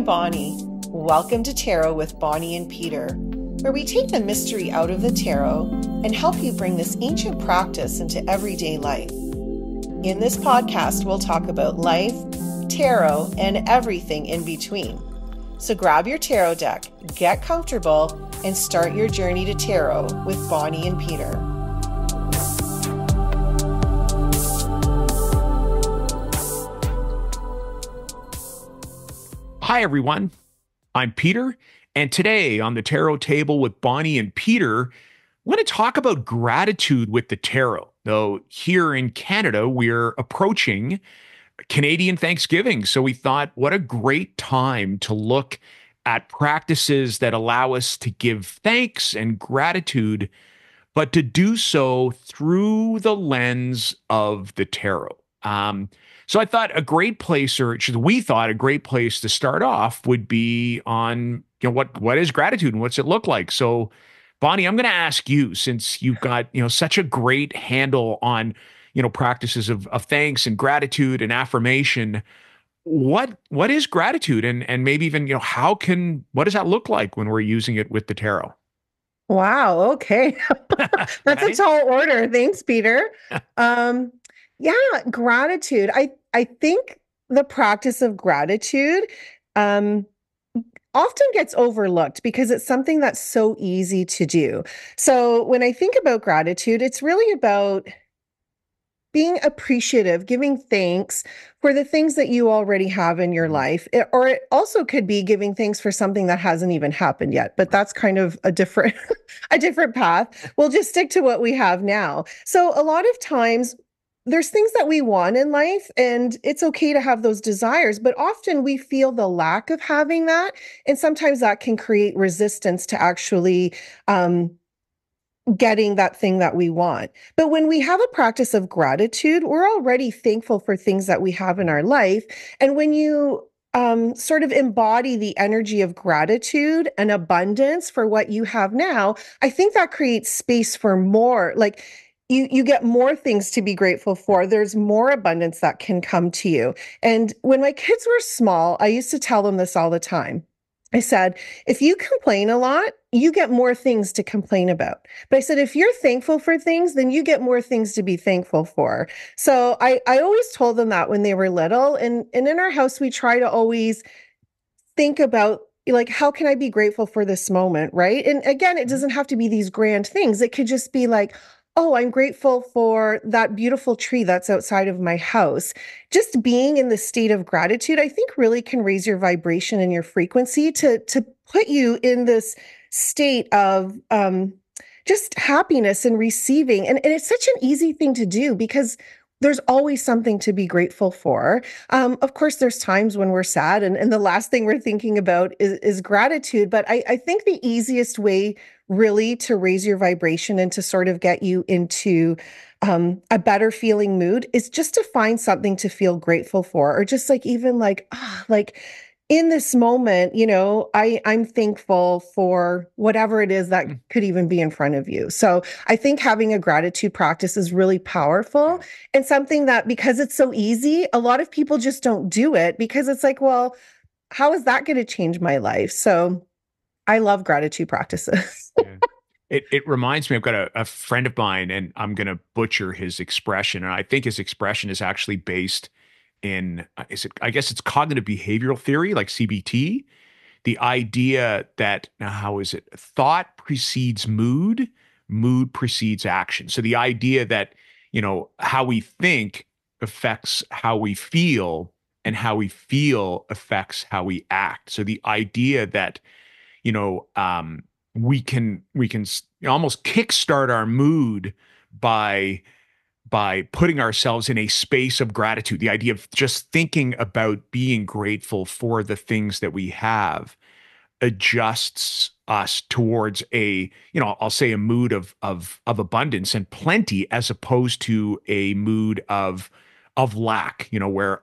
I'm Bonnie. Welcome to Tarot with Bonnie and Peter, where we take the mystery out of the tarot and help you bring this ancient practice into everyday life. In this podcast, we'll talk about life, tarot, and everything in between. So grab your tarot deck, get comfortable, and start your journey to tarot with Bonnie and Peter. Hi, everyone. I'm Peter, and today on the Tarot Table with Bonnie and Peter, we're going to talk about gratitude with the tarot. Though here in Canada, we're approaching Canadian Thanksgiving, so we thought, what a great time to look at practices that allow us to give thanks and gratitude, but to do so through the lens of the tarot. So I thought a great place, we thought a great place to start off would be on, what is gratitude and what's it look like? So, Bonnie, I'm going to ask you, since you've got, such a great handle on, practices of thanks and gratitude and affirmation. What is gratitude, and maybe even, what does that look like when we're using it with the tarot? Wow. Okay. That's right? A tall order. Thanks, Peter. Yeah, gratitude. I think the practice of gratitude often gets overlooked because it's something that's so easy to do. So when I think about gratitude, it's really about being appreciative, giving thanks for the things that you already have in your life. Or it also could be giving thanks for something that hasn't even happened yet, but that's kind of a different path. We'll just stick to what we have now. So a lot of times there's things that we want in life, and it's okay to have those desires, but often we feel the lack of having that. And sometimes that can create resistance to actually getting that thing that we want. But when we have a practice of gratitude, we're already thankful for things that we have in our life. And when you sort of embody the energy of gratitude and abundance for what you have now, I think that creates space for more, like you get more things to be grateful for. There's more abundance that can come to you. And when my kids were small, I used to tell them this all the time. I said, if you complain a lot, you get more things to complain about. But I said, if you're thankful for things, then you get more things to be thankful for. So I always told them that when they were little. And in our house, we try to always think about, like, how can I be grateful for this moment, right? And again, it doesn't have to be these grand things. It could just be like, oh, I'm grateful for that beautiful tree that's outside of my house. Just being in the state of gratitude, I think, really can raise your vibration and your frequency to put you in this state of just happiness and receiving. And it's such an easy thing to do because there's always something to be grateful for. Of course, there's times when we're sad and the last thing we're thinking about is gratitude. But I think the easiest way really to raise your vibration and to sort of get you into a better feeling mood is just to find something to feel grateful for, or just like even like in this moment, I'm thankful for whatever it is that could even be in front of you. So I think having a gratitude practice is really powerful and something that, because it's so easy, a lot of people just don't do it because it's like, well, how is that going to change my life? So I love gratitude practices. Yeah. It reminds me, I've got a friend of mine, and I'm going to butcher his expression. And I think his expression is actually based in, I guess it's cognitive behavioral theory, like CBT. The idea that, now how is it? Thought precedes mood, mood precedes action. So the idea that, how we think affects how we feel, and how we feel affects how we act. So the idea that, we can almost kickstart our mood by putting ourselves in a space of gratitude. The idea of just thinking about being grateful for the things that we have adjusts us towards I'll say a mood of abundance and plenty, as opposed to a mood of lack, where,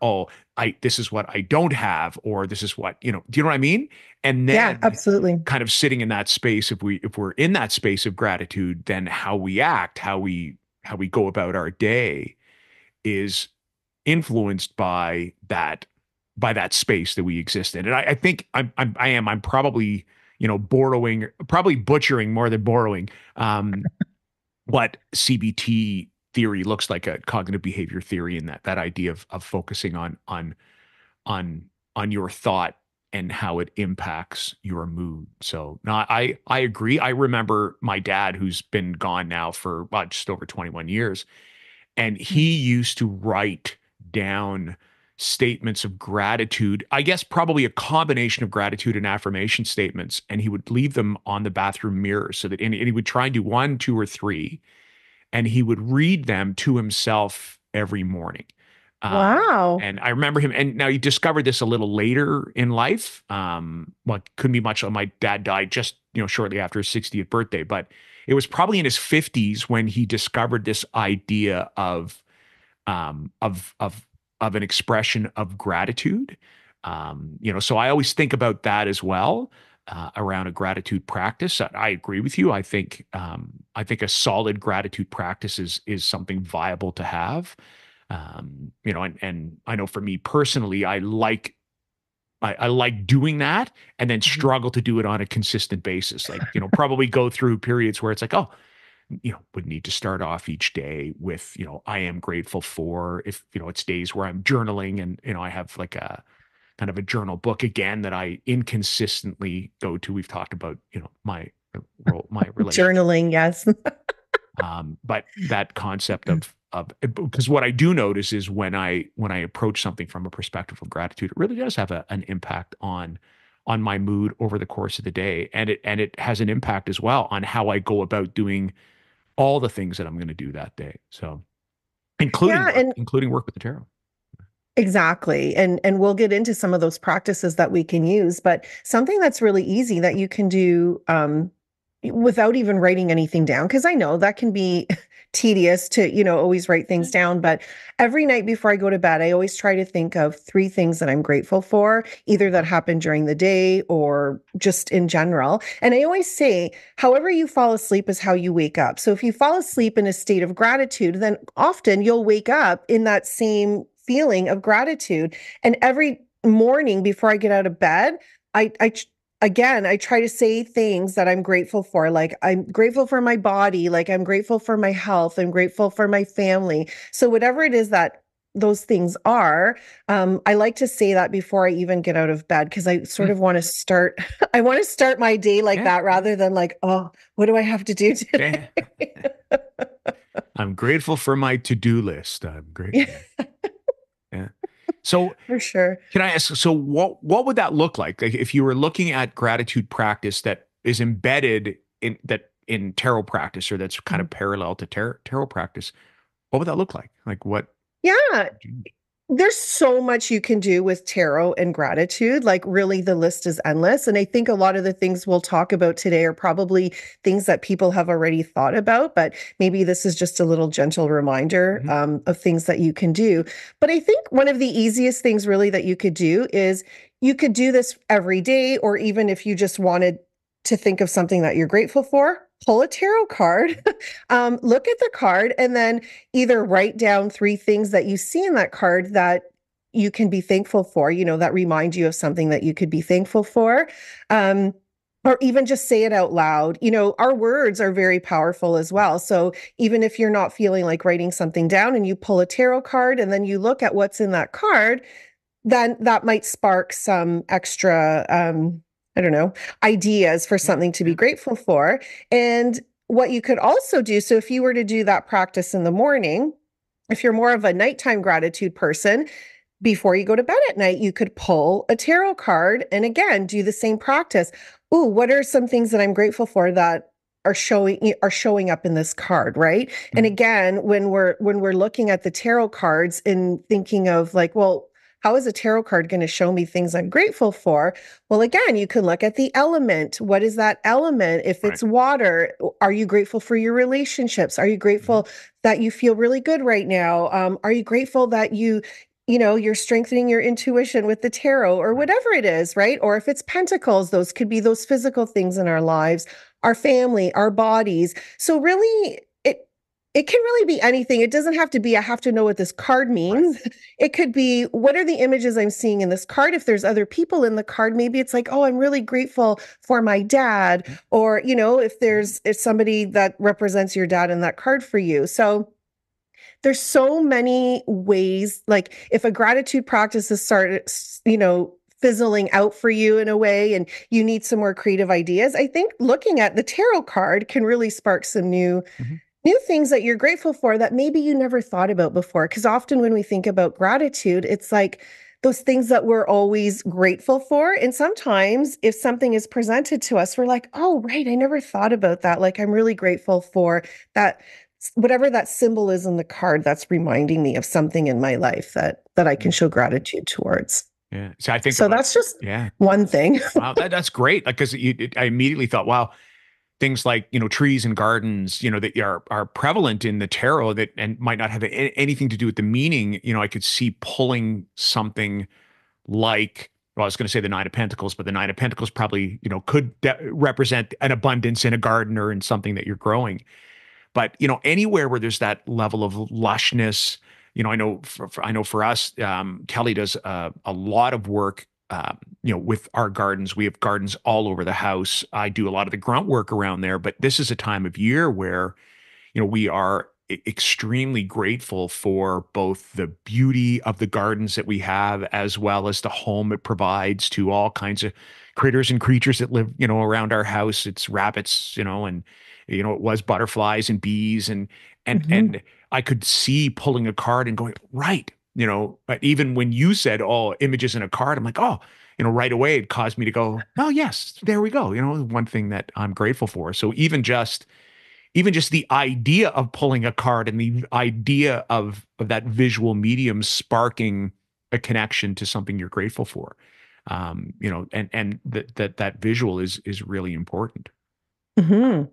this is what I don't have, or this is what, do you know what I mean? And then yeah, absolutely. Kind of sitting in that space, if we're in that space of gratitude, then how we act, how we go about our day is influenced by that by that space that we exist in. And I think I'm probably, probably butchering more than borrowing, what CBT theory looks like, a cognitive behavior theory, and that idea of focusing on on your thought and how it impacts your mood. So no, I agree. I remember my dad, who's been gone now for just over 21 years, and he used to write down statements of gratitude. I guess probably a combination of gratitude and affirmation statements, and he would leave them on the bathroom mirror so that, and he would try and do one, two, or three, and he would read them to himself every morning. Wow. And I remember him, and now he discovered this a little later in life. Well, it couldn't be much. My dad died just, shortly after his 60th birthday, but it was probably in his 50s when he discovered this idea um, of of of an expression of gratitude. So I always think about that as well, around a gratitude practice. I agree with you. I think a solid gratitude practice is something viable to have. And I know for me personally, I like doing that, and then Mhm. struggle to do it on a consistent basis. Like, probably go through periods where it's like, oh, would need to start off each day with, I am grateful for, if, it's days where I'm journaling, and, I have like a kind of a journal book again that I inconsistently go to. We've talked about, my role, my relationship. Journaling, yes. But that concept of because what I do notice is when I approach something from a perspective of gratitude, it really does have an impact on my mood over the course of the day, and it has an impact as well on how I go about doing all the things that I'm going to do that day. So Yeah, and including work with the tarot. exactly. And we'll get into some of those practices that we can use, but something that's really easy that you can do without even writing anything down, because I know that can be tedious to, always write things down, but every night before I go to bed, I always try to think of three things that I'm grateful for, either that happened during the day or just in general. And I always say, however you fall asleep is how you wake up. So if you fall asleep in a state of gratitude, then often you'll wake up in that same feeling of gratitude. And every morning before I get out of bed, I again, I try to say things that I'm grateful for. Like, I'm grateful for my body. Like, I'm grateful for my health. I'm grateful for my family. So whatever it is that those things are, I like to say that before I even get out of bed, because I sort Mm, of want to start, I want to start my day like yeah, that rather than like, oh, what do I have to do yeah. today? I'm grateful for my to-do list. I'm great. Yeah, Yeah. So for sure. can I ask, so what would that look like? Like, if you were looking at gratitude practice that is embedded in tarot practice, or that's kind of parallel to tarot practice, what would that look like? Like, what? Yeah. There's so much you can do with tarot and gratitude. Like, really, the list is endless. And I think a lot of the things we'll talk about today are probably things that people have already thought about, but maybe this is just a little gentle reminder Mhm. of things that you can do. But I think one of the easiest things really that you could do is you could do this every day, or even if you just wanted to think of something that you're grateful for, pull a tarot card, look at the card, and then either write down three things that you see in that card that you can be thankful for, that remind you of something that you could be thankful for. Um, or even just say it out loud. Our words are very powerful as well. So even if you're not feeling like writing something down and you pull a tarot card and then you look at what's in that card, then that might spark some extra, I don't know, ideas for Yeah, something to be yeah. grateful for. And what you could also do, so if you were to do that practice in the morning, if you're more of a nighttime gratitude person, before you go to bed at night, you could pull a tarot card and again do the same practice. Ooh, what are some things that I'm grateful for that are showing up in this card, right? And Mhm. again, when we're looking at the tarot cards and thinking of like, well, how is a tarot card going to show me things I'm grateful for? Well, again, you can look at the element. What is that element? If Right. it's water, are you grateful for your relationships? Are you Mhm. grateful that you feel really good right now? Are you grateful that you're strengthening your intuition with the tarot or Right. whatever it is, right? Or if it's pentacles, those could be those physical things in our lives, our family, our bodies. So really, It can really be anything. It doesn't have to be, I have to know what this card Right. means. It could be, what are the images I'm seeing in this card? If there's other people in the card, maybe it's like, oh, I'm really grateful for my dad. Or, if somebody that represents your dad in that card for you. So there's so many ways, like if a gratitude practice has started, fizzling out for you in a way and you need some more creative ideas, I think looking at the tarot card can really spark some Mhm. new things that you're grateful for that maybe you never thought about before. Because often when we think about gratitude, it's like those things that we're always grateful for. And sometimes if something is presented to us, we're like, oh, right, I never thought about that. Like, I'm really grateful for that, whatever that symbol is in the card that's reminding me of something in my life that I can show gratitude towards. Yeah. So I think So about, that's just yeah. one thing. Wow. That's great. Like, cause I immediately thought, wow, things like, trees and gardens, that are prevalent in the tarot that, and might not have anything to do with the meaning. I could see pulling something like, well, I was going to say the Nine of Pentacles, but the Nine of Pentacles probably, could represent an abundance in a garden or in something that you're growing. But anywhere where there's that level of lushness, I know for us, Kelly does a lot of work, with our gardens. We have gardens all over the house. I do a lot of the grunt work around there, but this is a time of year where we are extremely grateful for both the beauty of the gardens that we have, as well as the home it provides to all kinds of critters and creatures that live, around our house. It's rabbits, and it was butterflies and bees, and Mhm. and I could see pulling a card and going, right, but even when you said, oh, images in a card, I'm like, oh, right away it caused me to go, oh yes, there we go. One thing that I'm grateful for. So even just the idea of pulling a card and the idea of that visual medium sparking a connection to something you're grateful for, and that visual is really important.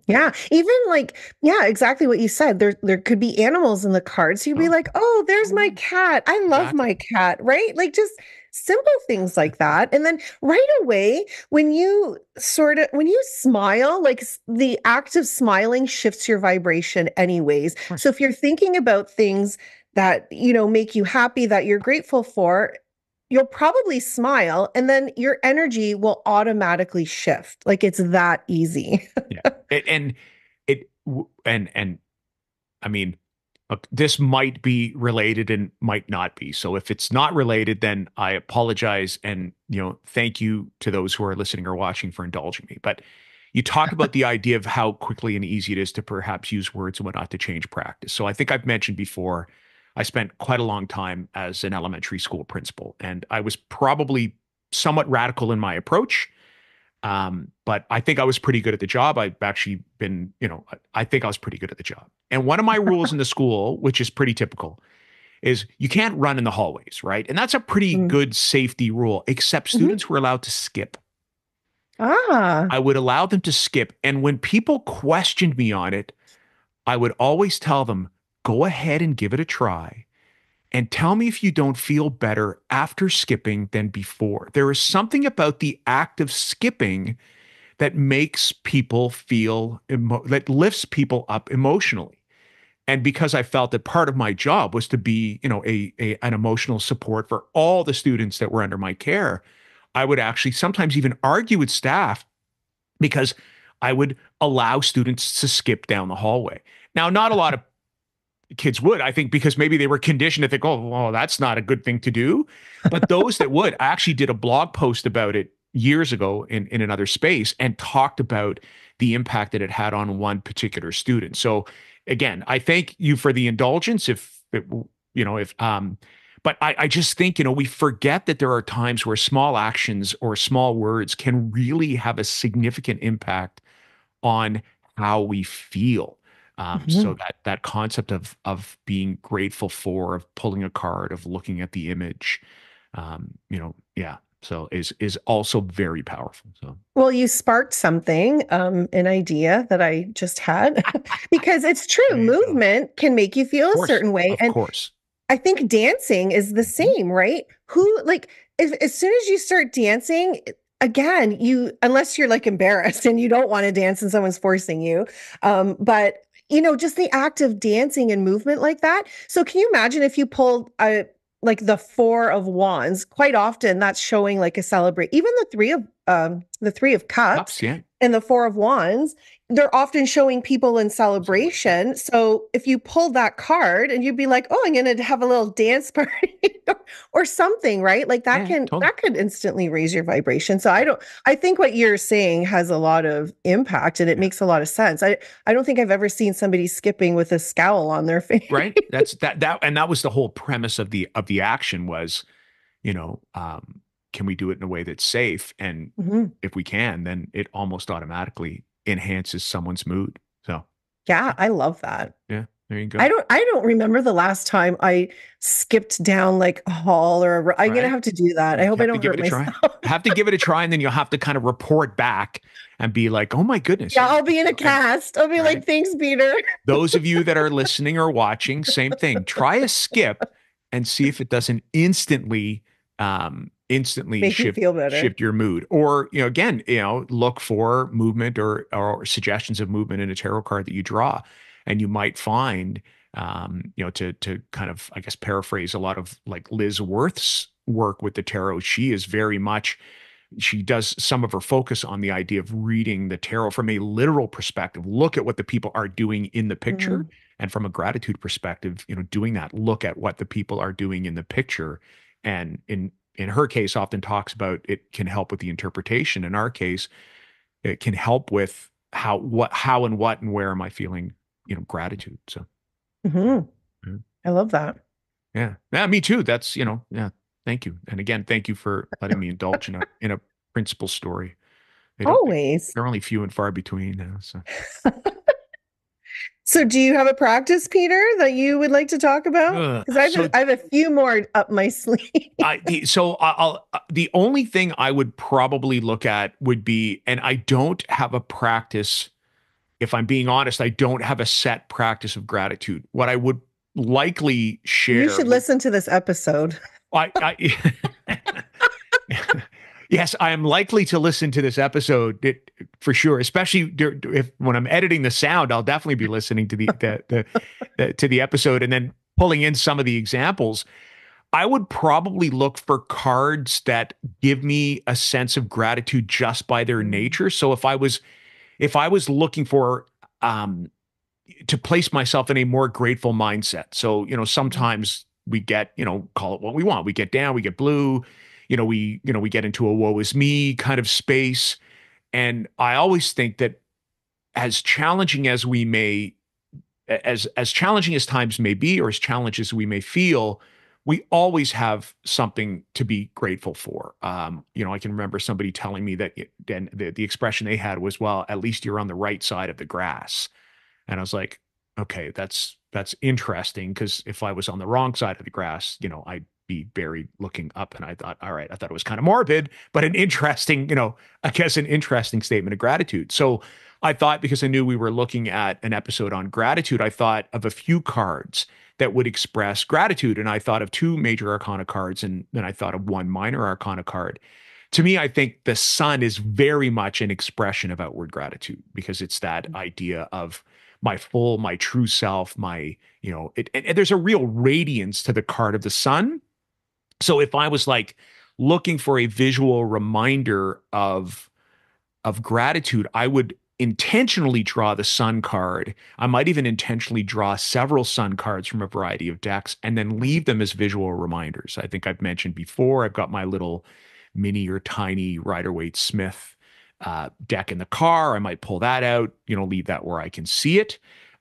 Yeah. Even like, yeah, exactly what you said. There could be animals in the cards. You'd be Oh, like, oh, there's my mm, cat. I love exactly. my cat, right? Like just simple things like that. And then right away, when you smile, like the act of smiling shifts your vibration anyways. Of course. So if you're thinking about things that, make you happy, that you're grateful for, you'll probably smile and then your energy will automatically shift. Like it's that easy. Yeah. And I mean, look, this might be related and might not be. So if it's not related, then I apologize. And, thank you to those who are listening or watching for indulging me. But you talk about the idea of how quickly and easy it is to perhaps use words and whatnot to change practice. So I think I've mentioned before, I spent quite a long time as an elementary school principal, and I was probably somewhat radical in my approach. But I think I was pretty good at the job. I've actually been, I think I was pretty good at the job. And one of my rules in the school, which is pretty typical, is you can't run in the hallways, right? And that's a pretty Mm. good safety rule, except Mhm. students were allowed to skip. Ah. I would allow them to skip. And when people questioned me on it, I would always tell them, go ahead and give it a try. And tell me if you don't feel better after skipping than before. There is something about the act of skipping that makes people feel that lifts people up emotionally. And because I felt that part of my job was to be, an emotional support for all the students that were under my care, I would actually sometimes even argue with staff because I would allow students to skip down the hallway. Now, not a lot of kids would, I think, because maybe they were conditioned to think, oh, well, that's not a good thing to do. But those that would, I actually did a blog post about it years ago in another space and talked about the impact that it had on one particular student. So again, I thank you for the indulgence. But I just think, we forget that there are times where small actions or small words can really have a significant impact on how we feel. So Mhm. that concept of being grateful for, of pulling a card, of looking at the image, yeah. So is also very powerful. So Well, you sparked something, an idea that I just had, because it's true. there you go. Of Movement can make you feel a course, certain way. of And course. I think dancing is the Mhm. same, right? Like, as soon as you start dancing, again, unless you're like embarrassed and you don't want to dance and someone's forcing you, but just the act of dancing and movement like that. So can you imagine if you pulled like the four of wands? Quite often that's showing like a celebrate. Even the three of cups Ups, yeah. and the four of wands, they're often showing people in Celebration. celebration. So if you pulled that card and you'd be like, "Oh, I'm going to have a little dance party," or something, right? Like Yeah, totally. that could instantly raise your vibration. So I think what you're saying has a lot of impact and it Yeah. makes a lot of sense. I don't think I've ever seen somebody skipping with a scowl on their face. Right. And that was the whole premise of the action was, you know, can we do it in a way that's safe? And Mhm. if we can, then it almost automatically enhances someone's mood. So Yeah, I love that. yeah, there you go. I don't remember the last time I skipped down like a hall I'm gonna Right. have to do that. I You hope I have to don't give hurt it a try. myself. Have to give it a try, and then you'll have to kind of report back and be like, "Oh my goodness, Yeah, yeah." I'll be in a And cast. I'll be right, like, thanks, Peter. those of you that are listening or watching, same thing. Try a skip and see if it doesn't instantly Make me feel better. shift your mood. Or, again, look for movement or suggestions of movement in a tarot card that you draw. And you might find, to kind of, I guess, paraphrase a lot of like Liz Worth's work with the tarot, she does some of her focus on the idea of reading the tarot from a literal perspective. Look at what the people are doing in the picture. Mhm. And from a gratitude perspective, doing that, look at what the people are doing in the picture. And in her case, often talks about it can help with the interpretation. In our case, it can help with how and what and where am I feeling, gratitude. So Mhm. yeah. I love that. Yeah. Yeah, me too. That's, yeah. Thank you. And again, thank you for letting me indulge in a principal story. They don't Always. they're only few and far between now. So So do you have a practice, Peter, that you would like to talk about? ugh. Because So I have a few more up my sleeve. the only thing I would probably look at would be, and I don't have a practice, if I'm being honest, I don't have a set practice of gratitude. What I would likely You share should would listen to this episode. I yes, I am likely to listen to this episode for sure. Especially if when I'm editing the sound, I'll definitely be listening to the episode and then pulling in some of the examples. I would probably look for cards that give me a sense of gratitude just by their Mm. nature. So if I was looking for to place myself in a more grateful mindset. So, Mhm. sometimes we get, call it what we want. We get down, we get blue, we get into a woe is me kind of space. And I always think that as challenging as we may, as challenging as times may be, or as challenged as we may feel, we always have something to be grateful for. I can remember somebody telling me that, and the expression they had was, well, at least you're on the right side of the grass. And I was like, okay, that's interesting because if I was on the wrong side of the grass, I'd be buried looking up. And I thought, all right, I thought it was kind of morbid, but an interesting, I guess an interesting statement of gratitude. So I thought, because I knew we were looking at an episode on gratitude, I thought of a few cards that would express gratitude. And I thought of two major arcana cards, and then I thought of one minor arcana card. To me, I think the sun is very much an expression of outward gratitude because it's that idea of my true self, and there's a real radiance to the card of the sun. So if I was like looking for a visual reminder of gratitude, I would intentionally draw the sun card. I might even intentionally draw several sun cards from a variety of decks and then leave them as visual reminders. I think I've mentioned before, I've got my little mini or tiny Rider-Waite Smith deck in the car. I might pull that out, leave that where I can see it.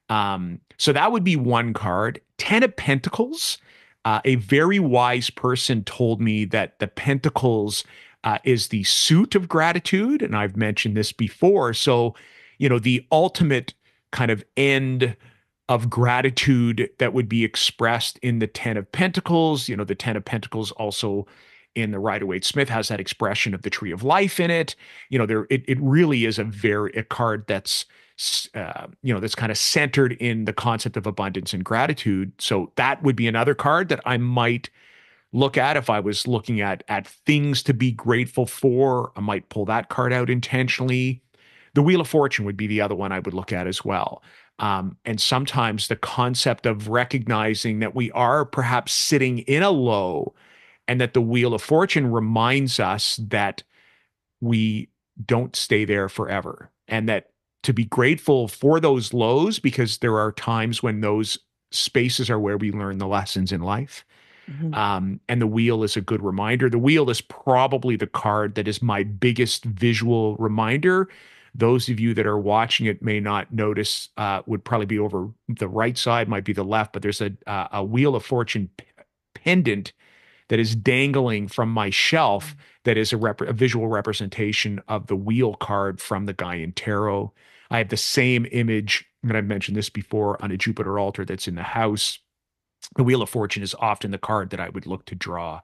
So that would be one card. 10 of Pentacles. A very wise person told me that the Pentacles is the suit of gratitude. And I've mentioned this before. So, the ultimate kind of end of gratitude that would be expressed in the 10 of Pentacles. The 10 of Pentacles also in the Rider-Waite Smith has that expression of the tree of life in it. It really is a card that's that's kind of centered in the concept of abundance and gratitude. So that would be another card that I might look at if I was looking at things to be grateful for. I might pull that card out intentionally. The Wheel of Fortune would be the other one I would look at as well. And sometimes the concept of recognizing that we are perhaps sitting in a low, and that the Wheel of Fortune reminds us that we don't stay there forever, and that to be grateful for those lows, because there are times when those spaces are where we learn the lessons in life. Mhm. And the wheel is a good reminder. The wheel is probably the card that is my biggest visual reminder. Those of you that are watching it may not notice, would probably be over the right side, might be the left, but there's a Wheel of Fortune pendant that is dangling from my shelf that is a visual representation of the wheel card from the Gaian Tarot. I have the same image, and I've mentioned this before, on a Jupiter altar that's in the house. The Wheel of Fortune is often the card that I would look to draw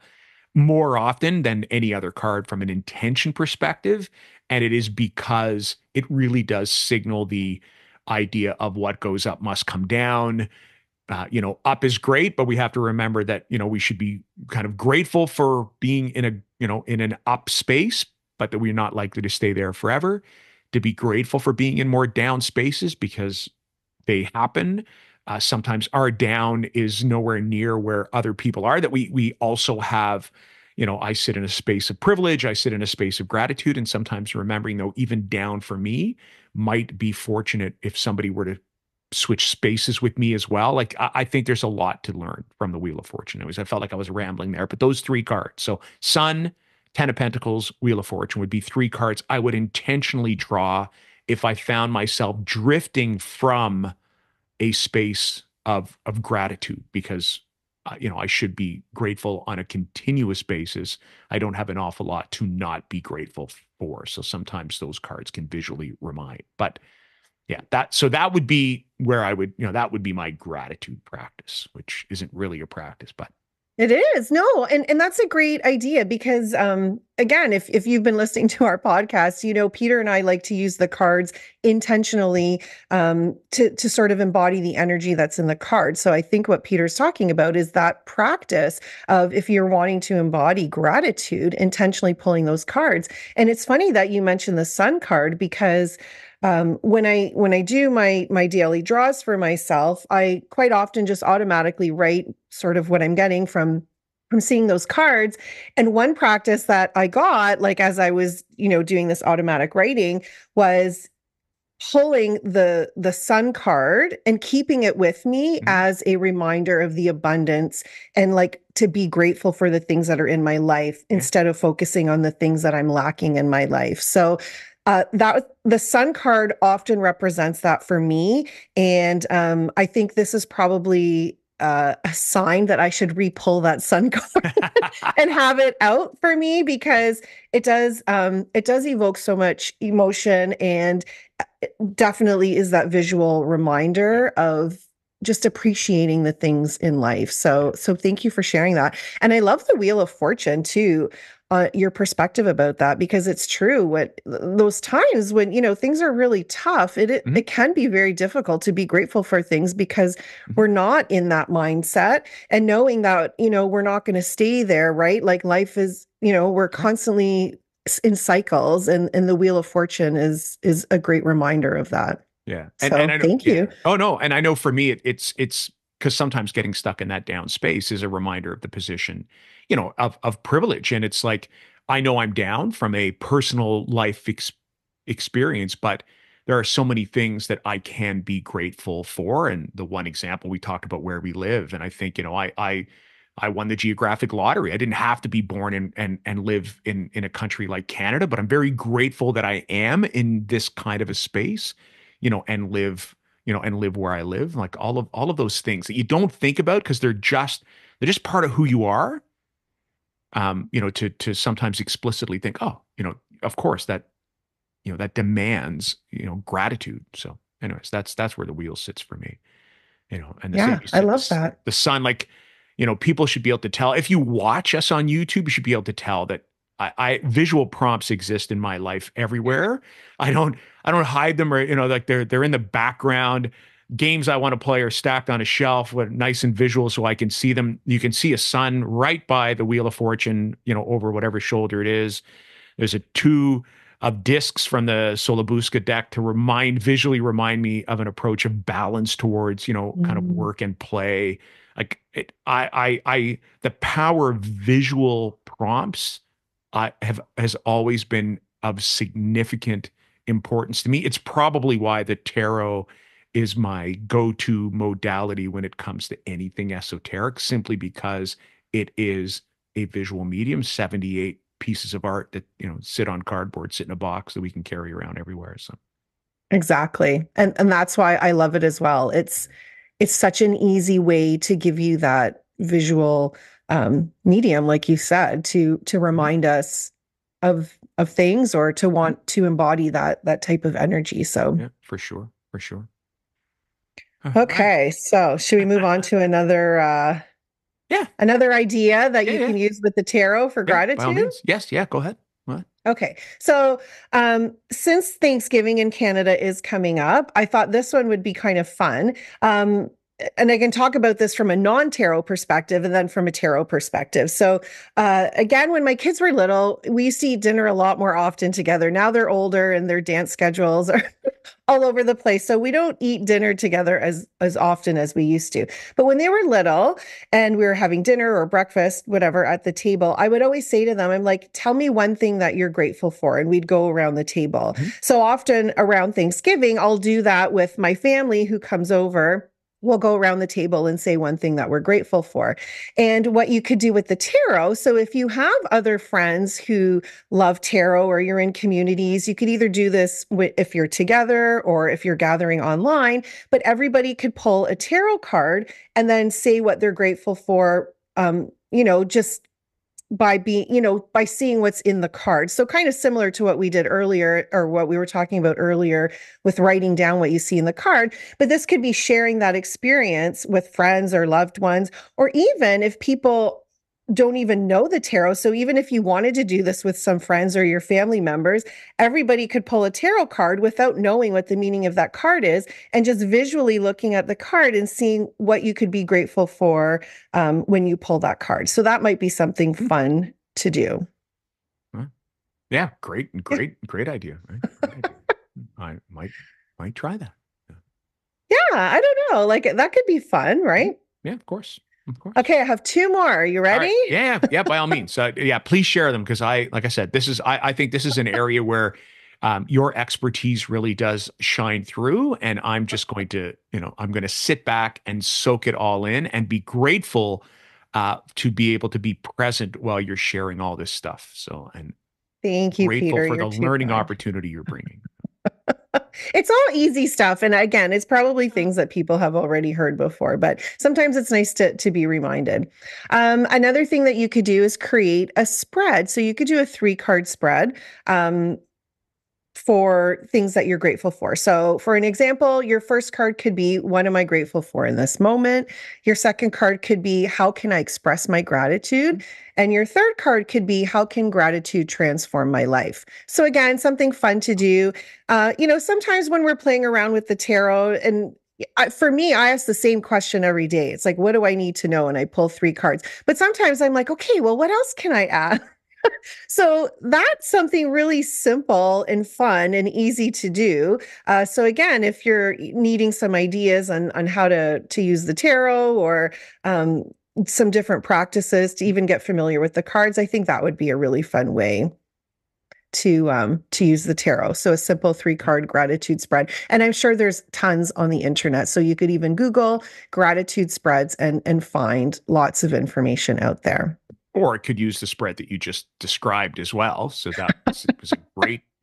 more often than any other card from an intention perspective. And it is because it really does signal the idea of what goes up must come down. Up is great, but we have to remember that, we should be kind of grateful for being in an up space, but that we're not likely to stay there forever. To be grateful for being in more down spaces, because they happen. Sometimes our down is nowhere near where other people are. That we also have, I sit in a space of privilege. I sit in a space of gratitude, and sometimes remembering, though, even down for me might be fortunate if somebody were to switch spaces with me as well. Like I think there's a lot to learn from the Wheel of Fortune. I felt like I was rambling there, but those three cards. So Sun, Ten of Pentacles, Wheel of Fortune would be three cards I would intentionally draw if I found myself drifting from a space of gratitude, because I should be grateful on a continuous basis. I don't have an awful lot to not be grateful for. So sometimes those cards can visually remind. But yeah, that would be where I would, that would be my gratitude practice, which isn't really a practice, but It is. No, and that's a great idea because again, if you've been listening to our podcast, Peter and I like to use the cards intentionally to sort of embody the energy that's in the card. So I think what Peter's talking about is that practice of, if you're wanting to embody gratitude, intentionally pulling those cards. And it's funny that you mentioned the sun card, because when I do my daily draws for myself, I quite often just automatically write sort of what I'm getting from seeing those cards. And one practice that I got, like as I was, doing this automatic writing, was pulling the sun card and keeping it with me Mhm. as a reminder of the abundance, and like to be grateful for the things that are in my life Yeah. instead of focusing on the things that I'm lacking in my life. So that the sun card often represents that for me. And I think this is probably a sign that I should re-pull that sun card and have it out for me, because it does evoke so much emotion, and it definitely is that visual Yeah. reminder of just appreciating the things in life. So thank you for sharing that. And I love the Wheel of Fortune too. Your perspective about that, because it's true. What those times when things are really tough, it Mhm. it can be very difficult to be grateful for things, because Mhm. we're not in that mindset, and knowing that we're not going to stay there, right? Like life is, we're Right. constantly in cycles, and the Wheel of Fortune is a great reminder of that. Yeah. And So I know, thank yeah. you. Oh no. And I know for me, it's because sometimes getting stuck in that down space is a reminder of the position, of privilege. And it's like, I know I'm down from a personal life experience, but there are so many things that I can be grateful for. And the one example, we talked about where we live. And I think, I won the geographic lottery. I didn't have to be born and live in a country like Canada, but I'm very grateful that I am in this kind of a space, and live where I live. Like all of those things that you don't think about because they're just part of who you are. To sometimes explicitly think, oh, of course that demands, gratitude. So anyways, that's where the wheel sits for me. And the same Yeah, you I said, love that. the sun, like, people should be able to tell. If you watch us on YouTube, you should be able to tell that I visual prompts exist in my life everywhere. I don't hide them, or like they're in the background. Games I want to play are stacked on a shelf with nice and visual so I can see them. You can see a sun right by the Wheel of Fortune, over whatever shoulder it is. There's a two of discs from the Solabuska deck to visually remind me of an approach of balance towards, kind of Mm. work and play. The power of visual prompts has always been of significant importance to me. It's probably why the tarot is my go-to modality when it comes to anything esoteric, simply because it is a visual medium, 78 pieces of art that, sit on cardboard, sit in a box that we can carry around everywhere. So Exactly. And that's why I love it as well. It's such an easy way to give you that visual medium, like you said, to mhm. remind us of things or to want to embody that type of energy. So Yeah, for sure. For sure. All right. okay, so should we move on to Yeah. another idea that Yeah. you Yeah. can use with the tarot for Yeah. By all gratitude? means. Yes. Yeah. Go ahead. What? Okay. So, since Thanksgiving in Canada is coming up, I thought this one would be kind of fun. And I can talk about this from a non-tarot perspective and then from a tarot perspective. So, again, when my kids were little, we used to eat dinner a lot more often together. Now they're older and their dance schedules are all over the place. So we don't eat dinner together as often as we used to. But when they were little and we were having dinner or breakfast, whatever, at the table, I would always say to them, I'm like, tell me one thing that you're grateful for. And we'd go around the table. Mhm. So often around Thanksgiving, I'll do that with my family who comes over. We'll go around the table and say one thing that we're grateful for. And what you could do with the tarot. So if you have other friends who love tarot or you're in communities, you could either do this if you're together or if you're gathering online, but everybody could pull a tarot card and then say what they're grateful for, just by seeing what's in the card. So kind of similar to what we did earlier or what we were talking about earlier with writing down what you see in the card. But this could be sharing that experience with friends or loved ones, or even if people don't even know the tarot. So even if you wanted to do this with some friends or your family members, everybody could pull a tarot card without knowing what the meaning of that card is and just visually looking at the card and seeing what you could be grateful for when you pull that card. So that might be something fun to do. Huh? Yeah. Great. Yeah, Great idea. Right? Great idea. I might try that. Yeah. I don't know. Like that could be fun, Mhm. right? Yeah. Of course. Of course. Okay, I have two more. Are you All right. ready? Yeah, yeah, yeah, by all means. Yeah, please share them because like I said, I think this is an area where your expertise really does shine through. And I'm just going to, I'm going to sit back and soak it all in and be grateful to be able to be present while you're sharing all this stuff. So, and Thank you, grateful Peter. for You're the too learning kind. opportunity you're bringing. It's all easy stuff. And again, it's probably things that people have already heard before, but sometimes it's nice to be reminded. Another thing that you could do is create a spread. So you could do a 3 card spread. For things that you're grateful for. So, for an example, your first card could be, what am I grateful for in this moment? Your second card could be, how can I express my gratitude? And your third card could be, how can gratitude transform my life? So, again, something fun to do. Sometimes when we're playing around with the tarot, and for me, I ask the same question every day. It's like, what do I need to know? And I pull 3 cards. But sometimes I'm like, okay, well, what else can I add? So that's something really simple and fun and easy to do. So again, if you're needing some ideas on how to use the tarot or some different practices to even get familiar with the cards, I think that would be a really fun way to use the tarot. So a simple 3 card gratitude spread. And I'm sure there's tons on the internet. So you could even Google gratitude spreads and find lots of information out there. Or it could use the spread that you just described as well. So that was a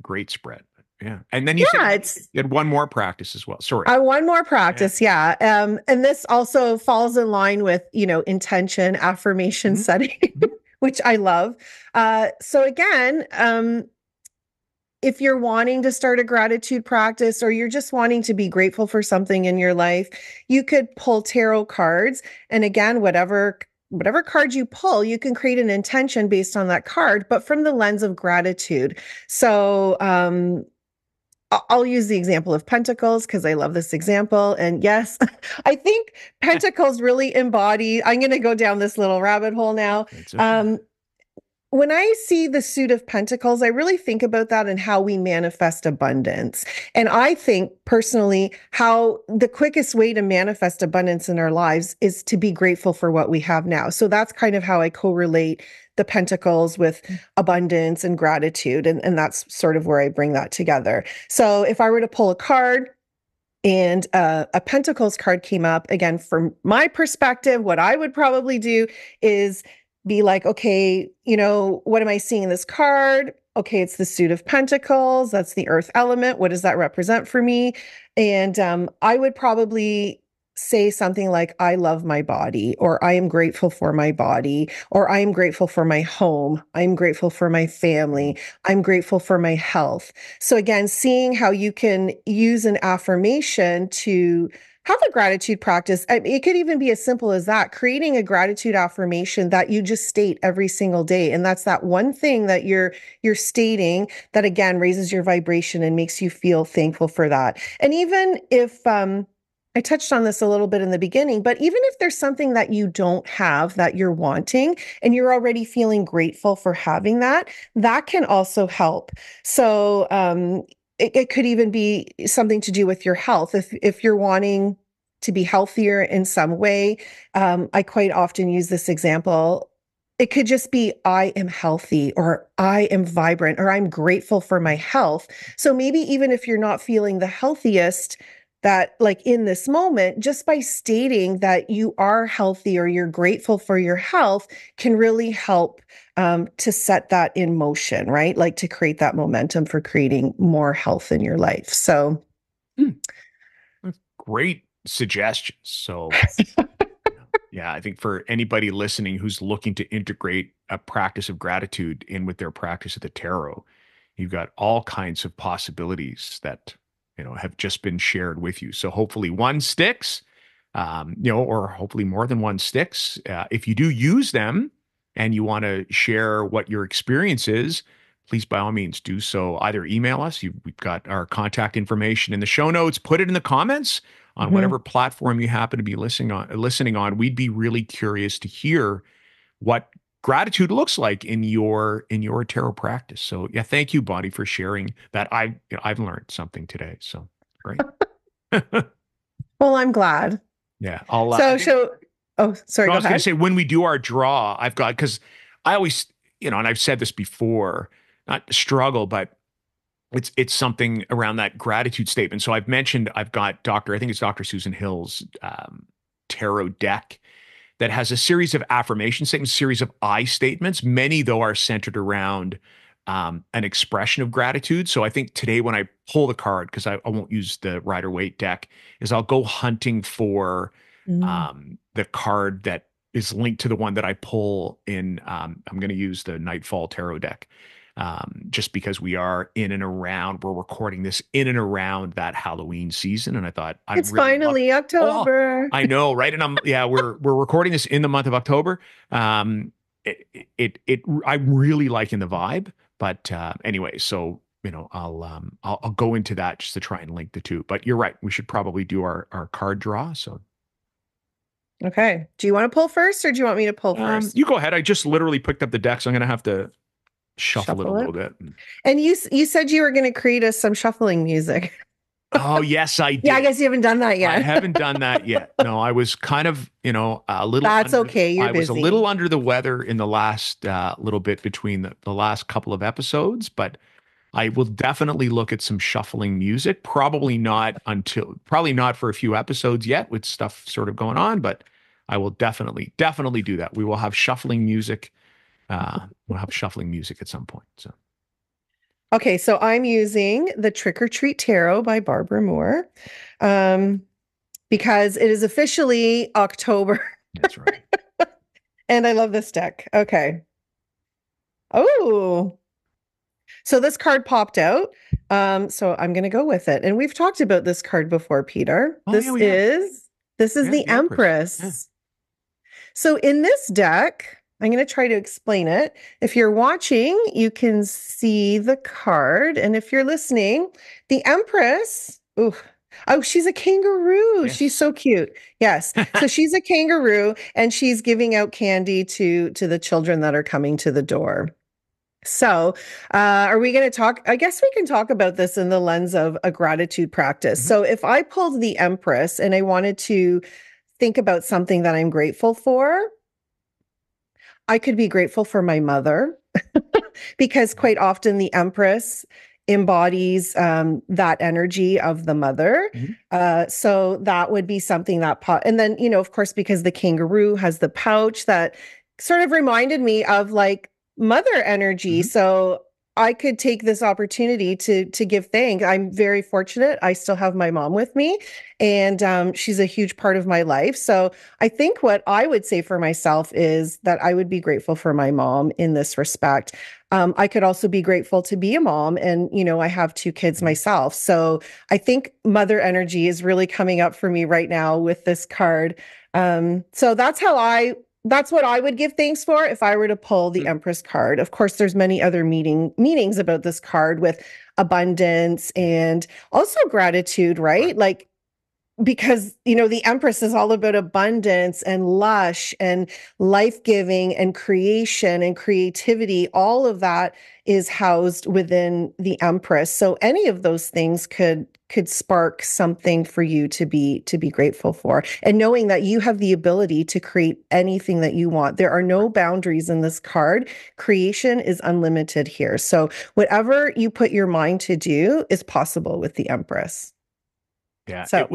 great spread. Yeah. And then you said Yeah, it's you had one more practice as well. Sorry. one more Yeah. practice, yeah. And this also falls in line with, intention, affirmation Mhm. setting, Mhm. which I love. So again, if you're wanting to start a gratitude practice or you're just wanting to be grateful for something in your life, you could pull tarot cards. And again, whatever card you pull, you can create an intention based on that card, but from the lens of gratitude. So, I'll use the example of pentacles because I love this example. And yes, I think pentacles really embody, I'm going to go down this little rabbit hole now. It's okay. Um, when I see the suit of pentacles, I really think about that and how we manifest abundance. And I think personally, how the quickest way to manifest abundance in our lives is to be grateful for what we have now. So that's kind of how I correlate the pentacles with abundance and gratitude. And that's sort of where I bring that together. So if I were to pull a card, and a Pentacles card came up. Again, from my perspective, what I would probably do is be like, okay, what am I seeing in this card? Okay, it's the suit of Pentacles. That's the earth element. What does that represent for me? And I would probably say something like, I love my body, or I am grateful for my body, or I am grateful for my home. I'm grateful for my family. I'm grateful for my health. So again, seeing how you can use an affirmation to have a gratitude practice. It could even be as simple as that, creating a gratitude affirmation that you just state every single day. And that's that one thing that you're stating that again raises your vibration and makes you feel thankful for that. And even if I touched on this a little bit in the beginning, but even if there's something that you don't have that you're wanting and you're already feeling grateful for having that, that can also help. So it could even be something to do with your health. If you're wanting to be healthier in some way, I quite often use this example. It could just be, I am healthy, or I am vibrant, or I'm grateful for my health. So maybe even if you're not feeling the healthiest, that like in this moment, just by stating that you are healthy or you're grateful for your health can really help to set that in motion, right? Like to create that momentum for creating more health in your life. So, Great suggestions. So, yeah, I think for anybody listening who's looking to integrate a practice of gratitude in with their practice of the tarot, you've got all kinds of possibilities that have just been shared with you. So hopefully one sticks, or hopefully more than one sticks. If you do use them and you want to share what your experience is, please by all means do so. Either email us. We've got our contact information in the show notes. Put it in the comments on mhm. whatever platform you happen to be listening on. We'd be really curious to hear what gratitude looks like in your tarot practice. So yeah, thank you, Bonnie, for sharing that. I've learned something today. So great. Well, I'm glad. Yeah, I'll. I So, think oh, sorry, no, I go was going to ahead. say when we do our draw, I've got because I always, and I've said this before, not struggle, but it's something around that gratitude statement. So I've mentioned I've got I think it's Dr. Susan Hill's tarot deck that has a series of affirmation statements, series of I statements. Many, though, are centered around an expression of gratitude. So I think today when I pull the card, because I won't use the Rider Waite deck, is I'll go hunting for Mm. the card that is linked to the one that I pull in. I'm going to use the Nightfall Tarot deck. Just because we're recording this in and around that Halloween season. And I thought I'd It's really love, finally oh, October. I know, right? And we're recording this in the month of October. I'm really liking the vibe, but anyway, so I'll go into that just to try and link the two. But you're right, we should probably do our card draw. So Okay. Do you want to pull first, or do you want me to pull first? you go ahead. I just literally picked up the deck, so I'm gonna have to shuffle it a Shuffle little it. bit. And you said you were going to create us some shuffling music. Oh yes, I Yeah, I did. guess you haven't done that I yet. haven't done that yet. No, I was kind of, a little That's under. okay. You're I was a little busy. under the weather in the last little bit between the last couple of episodes, but I will definitely look at some shuffling music. Probably not for a few episodes yet, with stuff sort of going on, but I will definitely do that. We will have shuffling music. We'll have shuffling music at some point. So Okay, so I'm using the Trick or Treat Tarot by Barbara Moore, um, because it is officially October, that's right. and I love this deck. Okay. Oh, so this card popped out. So I'm going to go with it. And we've talked about this card before, Peter. Oh yeah, we have. This is Yeah, the the Empress. Yeah. Empress. So in this deck, I'm going to try to explain it. If you're watching, you can see the card. And if you're listening, the Empress, ooh, oh, she's a kangaroo. She's Yes. so cute. Yes. So she's a kangaroo and she's giving out candy to the children that are coming to the door. So, are we going to talk? I guess we can talk about this in the lens of a gratitude practice. Mhm. So, if I pulled the Empress and I wanted to think about something that I'm grateful for, I could be grateful for my mother because quite often the Empress embodies that energy of the mother. Mhm. So that would be something that, and then, of course, because the kangaroo has the pouch that sort of reminded me of like mother energy. Mhm. So I could take this opportunity to give thanks. I'm very fortunate. I still have my mom with me, and she's a huge part of my life. So I think what I would say for myself is that I would be grateful for my mom in this respect. I could also be grateful to be a mom, and I have two kids Mhm. myself. So I think mother energy is really coming up for me right now with this card. So that's what I would give thanks for if I were to pull the Empress card. Of course, there's many other meanings about this card with abundance and also gratitude, Right. right? Like because the Empress is all about abundance and lush and life-giving and creation and creativity. All of that is housed within the Empress, so any of those things could spark something for you to be grateful for, and knowing that you have the ability to create anything that you want. There are no boundaries in this card. Creation is unlimited here, so whatever you put your mind to do is possible with the Empress. Yeah, So it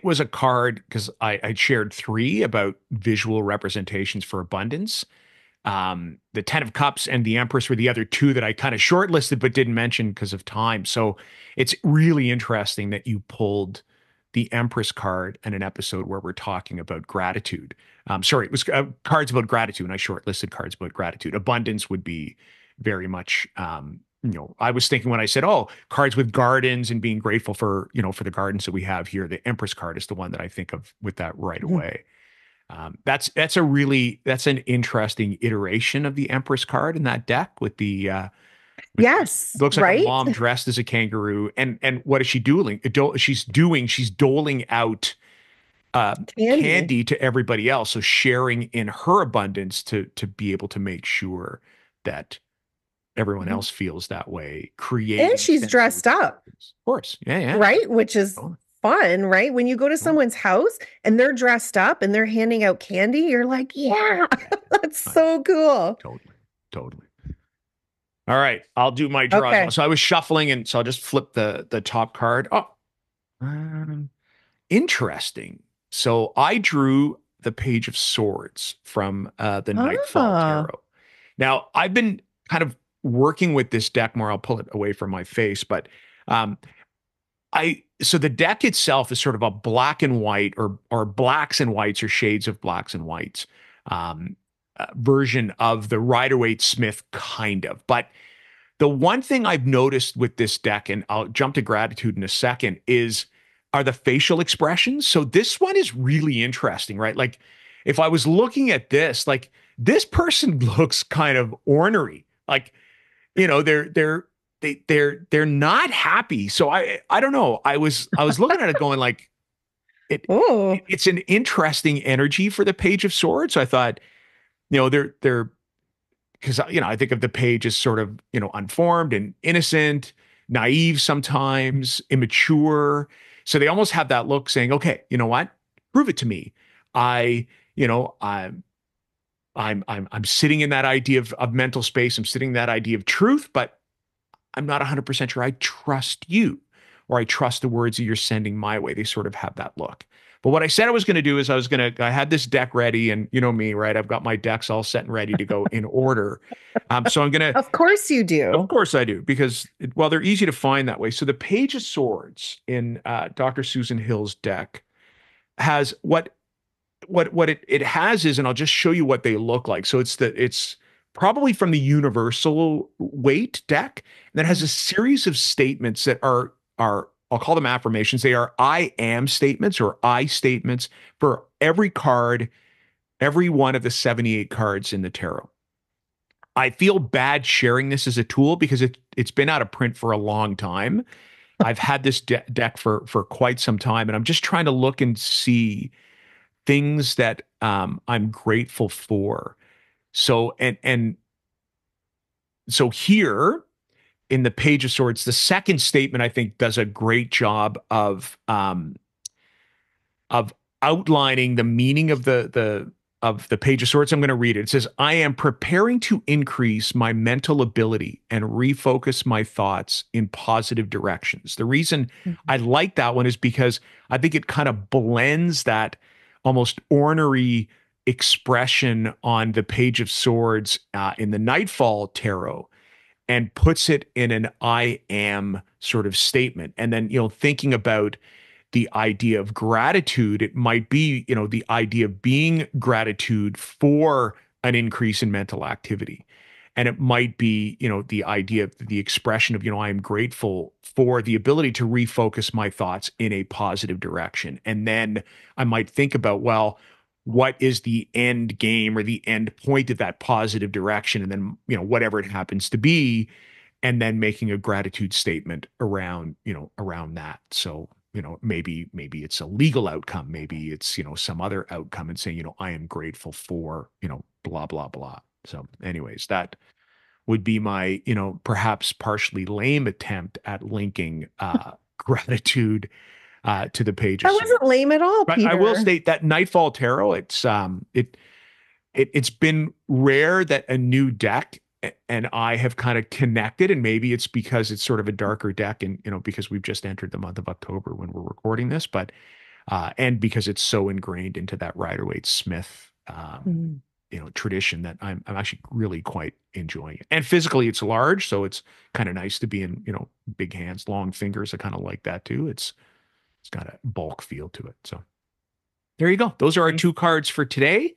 was a card because I shared three about visual representations for abundance. The Ten of Cups and the Empress were the other two that I kind of shortlisted but didn't mention because of time. So it's really interesting that you pulled the Empress card in an episode where we're talking about gratitude. Sorry, it was cards about gratitude, and I shortlisted cards about gratitude. Abundance would be very much, I was thinking when I said, oh, cards with gardens and being grateful for, for the gardens that we have here. The Empress card is the one that I think of with that right away. That's an interesting iteration of the Empress card in that deck with the with looks yes, looks like a right? mom dressed as a kangaroo, and what is she doing? She's doling out uh, Candy. candy to everybody else, so sharing in her abundance to be able to make sure that everyone Mhm. else feels that way, And creating she's sensory dressed up, experience. Of course, yeah, yeah, right? Which is totally, fun, right? When you go to totally, someone's house and they're dressed up and they're handing out candy, you're like, yeah, yeah, that's I know, so cool. totally, totally. All right, I'll do my draws. Okay. So I was shuffling, and so I'll just flip the top card. Oh, um, interesting. So I drew the Page of Swords from the Nightfall Ah, Tarot. Now I've been kind of working with this deck more. I'll pull it away from my face, but um, I so the deck itself is sort of a black and white or blacks and whites or shades of blacks and whites um, version of the Rider-Waite Smith, kind of, but the one thing I've noticed with this deck, and I'll jump to gratitude in a second, are the facial expressions. So this one is really interesting, right? Like if I was looking at this, like this person looks kind of ornery. Like, they're not happy. So I don't know. I was looking at it going like it oh, it's an interesting energy for the Page of Swords. So I thought, they're because I think of the Page as sort of unformed and innocent, naive sometimes, immature. So they almost have that look saying, "Okay, you know what? Prove it to me. I, you know, I'm sitting in that idea of mental space. I'm sitting in that idea of truth, but I'm not 100% sure I trust you or I trust the words that you're sending my way." They sort of have that look. But what I said I was going to do is I had this deck ready, and you know me, right? I've got my decks all set and ready to go in order. So I'm going to, of course you of do. course I do, because, well, they're easy to find that way. So the Page of Swords in Dr. Susan Hill's deck has what it has is, and I'll just show you what they look like. So it's probably from the universal weight deck that has a series of statements that are I'll call them affirmations. They are I am statements or I statements for every card, every one of the 78 cards in the tarot. I feel bad sharing this as a tool because it's been out of print for a long time. I've had this deck for quite some time, and I'm just trying to look and see things that I'm grateful for. So and so here in the Page of Swords, the second statement I think does a great job of outlining the meaning of the Page of Swords. I'm going to read it. It says, "I am preparing to increase my mental ability and refocus my thoughts in positive directions." The reason I like that one is because I think it kind of blends that almost ornery expression on the Page of Swords in the Nightfall Tarot and puts it in an I am sort of statement. And then, thinking about the idea of gratitude, it might be, the idea of being gratitude for an increase in mental activity. And it might be, the idea of the expression of, I am grateful for the ability to refocus my thoughts in a positive direction. And then I might think about, well, what is the end game or the end point of that positive direction? And then, whatever it happens to be, and then making a gratitude statement around that. So, maybe it's a legal outcome, maybe it's, some other outcome, and saying, I am grateful for, blah, blah, blah. So anyways, that would be my, perhaps partially lame attempt at linking gratitude to the Page of That wasn't Swords. lame at all, But I will Peter. state that Nightfall Tarot, it's been rare that a new deck and I have kind of connected, and maybe it's because it's sort of a darker deck, and because we've just entered the month of October when we're recording this, but and because it's so ingrained into that Rider-Waite-Smith Mm. tradition, that I'm actually really quite enjoying it. And physically, it's large, so it's kind of nice to be in big hands, long fingers. I kind of like that too. It's got a bulk feel to it. So there you go. Those are our two cards for today.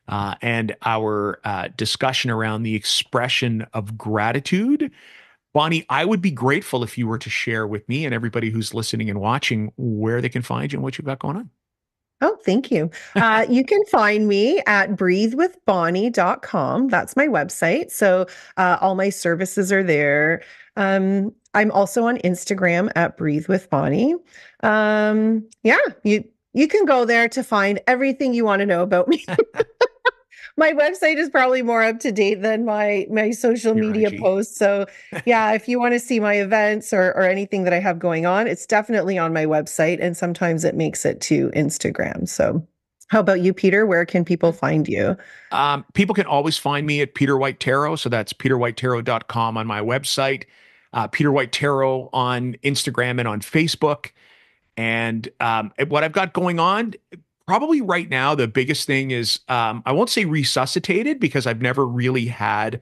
And our discussion around the expression of gratitude. Bonnie, I would be grateful if you were to share with me and everybody who's listening and watching where they can find you and what you've got going on. Oh, thank you. You can find me at breathewithbonnie.com. That's my website. So all my services are there. I'm also on Instagram at breathewithbonnie. Yeah, you can go there to find everything you want to know about me. My website is probably more up to date than my social Your media IG. posts. So yeah, if you want to see my events or anything that I have going on, it's definitely on my website. And sometimes it makes it to Instagram. So how about you, Peter? Where can people find you? People can always find me at Peter White Tarot. So that's peterwhitetarot.com on my website, Peter White Tarot on Instagram and on Facebook. And what I've got going on, probably right now, the biggest thing is I won't say resuscitated because I've never really had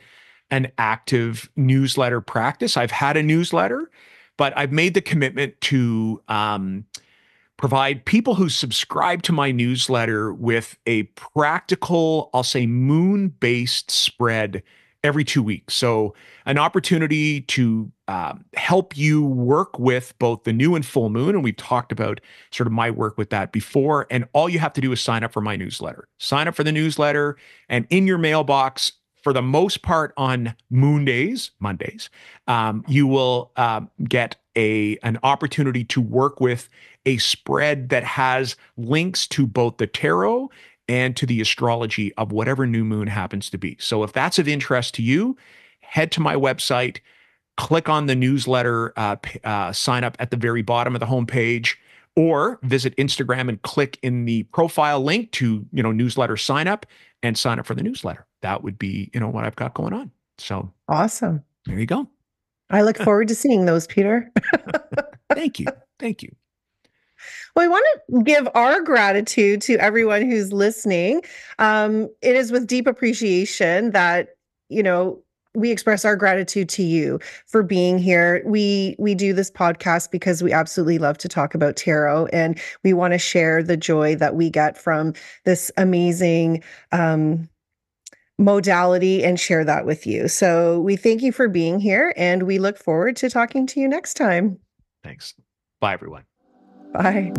an active newsletter practice. I've had a newsletter, but I've made the commitment to provide people who subscribe to my newsletter with a practical, I'll say, moon-based spread every 2 weeks. So an opportunity to help you work with both the new and full moon. And we've talked about sort of my work with that before. And all you have to do is sign up for my newsletter. Sign up for the newsletter, and in your mailbox, for the most part on moon days, Mondays, you will get an opportunity to work with a spread that has links to both the tarot and to the astrology of whatever new moon happens to be. So if that's of interest to you, head to my website, click on the newsletter, sign up at the very bottom of the homepage, or visit Instagram and click in the profile link to, newsletter sign up and sign up for the newsletter. That would be, what I've got going on. So Awesome. there you go. I look forward to seeing those, Peter. Thank you. Thank you. Well, I want to give our gratitude to everyone who's listening. It is with deep appreciation that, we express our gratitude to you for being here. We do this podcast because we absolutely love to talk about tarot, and we want to share the joy that we get from this amazing modality and share that with you. So we thank you for being here, and we look forward to talking to you next time. Thanks. Bye, everyone. Bye.